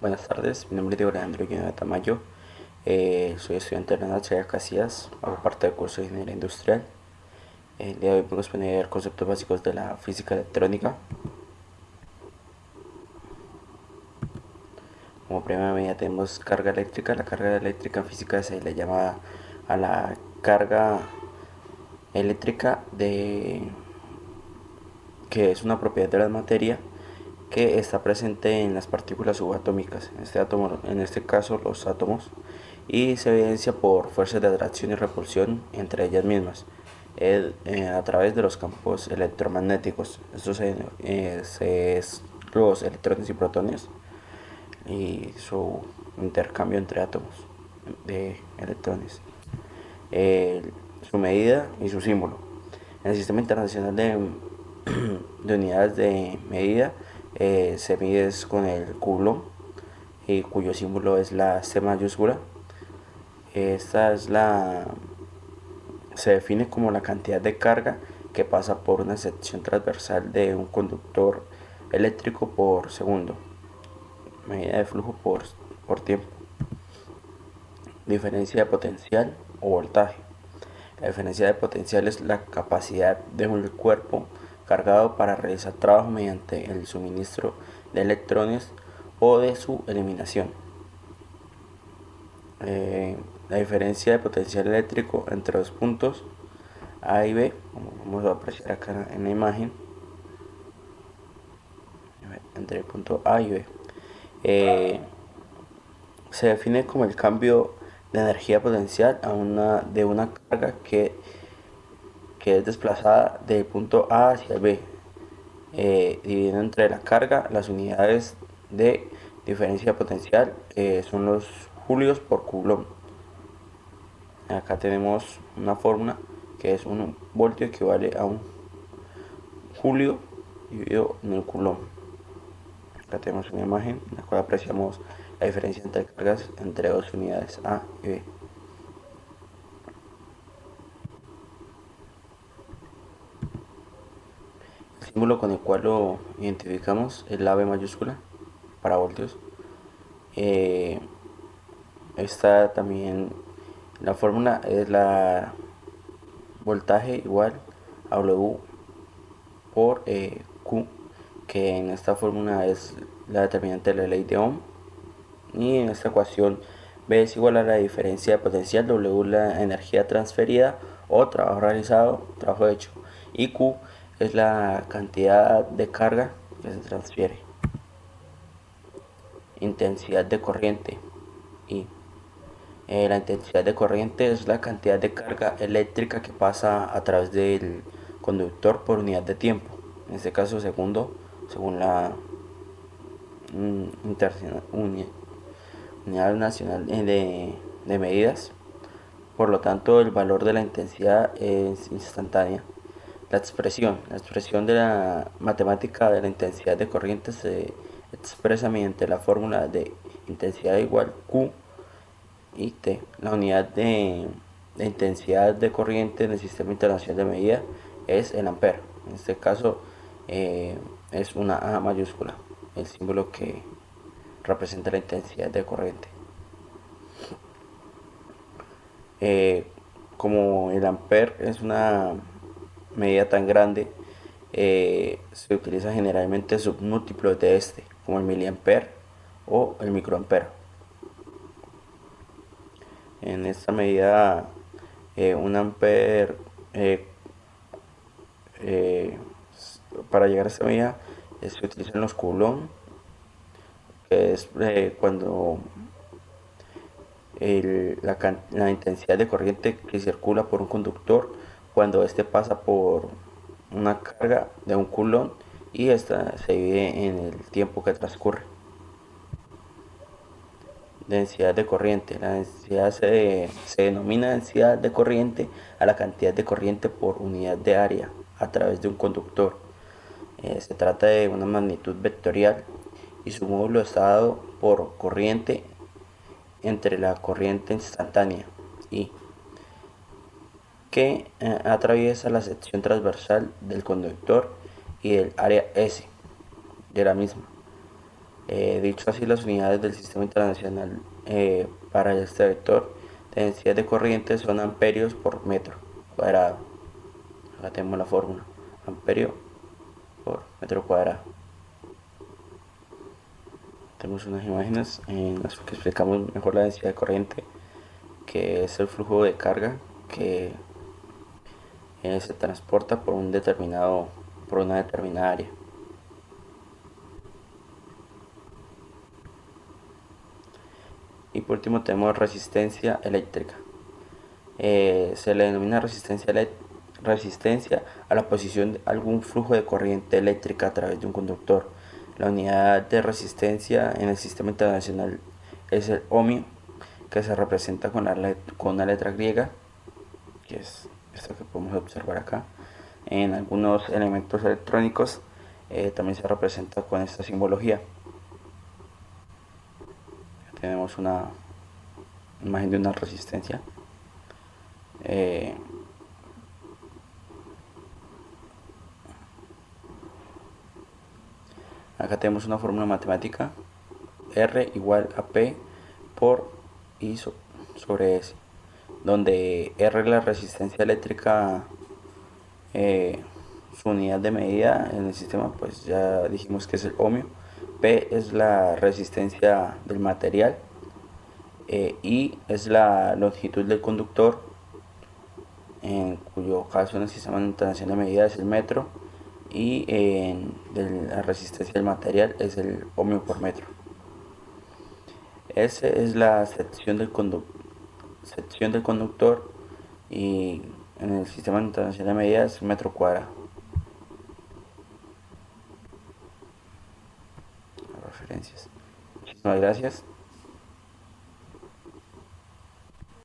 Buenas tardes, mi nombre es Diego Alejandro Guillén Tamayo. Soy estudiante de la Universidad de Casillas, hago parte del curso de Ingeniería Industrial. El día de hoy vengo a exponer conceptos básicos de la física electrónica. Como primera medida tenemos carga eléctrica. La carga eléctrica en física se le llama a la carga eléctrica que es una propiedad de la materia que está presente en las partículas subatómicas, en este caso los átomos, y se evidencia por fuerzas de atracción y repulsión entre ellas mismas, a través de los campos electromagnéticos. Es los electrones y protones y su intercambio entre átomos de electrones, eh, su medida y su símbolo. En el Sistema Internacional de Unidades de Medida se mide con el Coulomb, y cuyo símbolo es la C mayúscula. Esta es la Se define como la cantidad de carga que pasa por una sección transversal de un conductor eléctrico por segundo, medida de flujo por tiempo. Diferencia de potencial o voltaje. La diferencia de potencial es la capacidad de un cuerpo cargado para realizar trabajo mediante el suministro de electrones o de su eliminación. La diferencia de potencial eléctrico entre los puntos A y B, como vamos a apreciar acá en la imagen, entre el punto A y B, eh, se define como el cambio de energía potencial de una carga que es desplazada del punto A hacia el B, dividiendo entre la carga las unidades de diferencia potencial, son los julios por coulomb. Acá tenemos una fórmula que es un voltio equivale a un julio dividido en el coulomb. Acá tenemos una imagen en la cual apreciamos la diferencia entre cargas entre dos unidades A y B. El símbolo con el cual lo identificamos es la B mayúscula para voltios. Esta también, la fórmula es la voltaje igual a W por Q, que en esta fórmula es la determinante de la ley de Ohm. Y en esta ecuación B es igual a la diferencia de potencial, W la energía transferida o trabajo realizado, trabajo hecho, y Q es la cantidad de carga que se transfiere. Intensidad de corriente. Y la intensidad de corriente es la cantidad de carga eléctrica que pasa a través del conductor por unidad de tiempo. En este caso, según la Unidad Nacional de Medidas. Por lo tanto, el valor de la intensidad es instantánea. La expresión de la matemática de la intensidad de corriente se expresa mediante la fórmula de intensidad igual Q y T. La unidad de intensidad de corriente en el Sistema Internacional de Medida es el ampere. En este caso es una A mayúscula, el símbolo que representa la intensidad de corriente. Eh, Como el ampere es una medida tan grande, se utiliza generalmente submúltiplos de este, como el miliampere o el microampere. En esta medida, un ampere, eh, para llegar a esta medida, se utilizan los coulomb, que es cuando la intensidad de corriente que circula por un conductor cuando este pasa por una carga de un coulomb, y esta se divide en el tiempo que transcurre. Densidad de corriente. La densidad se denomina densidad de corriente a la cantidad de corriente por unidad de área a través de un conductor. Se trata de una magnitud vectorial y su módulo está dado por corriente entre la corriente instantánea I, que atraviesa la sección transversal del conductor, y del área S de la misma. Dicho así, las unidades del Sistema Internacional para este vector de densidad de corriente son amperios por metro cuadrado. Acá tenemos la fórmula: amperio por metro cuadrado. Tenemos unas imágenes en las que explicamos mejor la densidad de corriente, que es el flujo de carga que se transporta por un por una determinada área. Y por último tenemos resistencia eléctrica. Se le denomina resistencia a la posición de algún flujo de corriente eléctrica a través de un conductor. La unidad de resistencia en el sistema internacional es el ohmio, que se representa con una letra griega, que es esto que podemos observar acá. En algunos elementos electrónicos también se representa con esta simbología. Tenemos una imagen de una resistencia. Acá tenemos una fórmula matemática: R igual a P por I sobre S, donde R es la resistencia eléctrica, su unidad de medida en el sistema, pues ya dijimos que es el ohmio. P es la resistencia del material, I es la longitud del conductor, en cuyo caso en el sistema internacional de medida es el metro, y la resistencia del material es el ohmio por metro. S es la sección del conductor, y en el sistema internacional de medida es metro cuadrado. Referencias. Muchísimas gracias.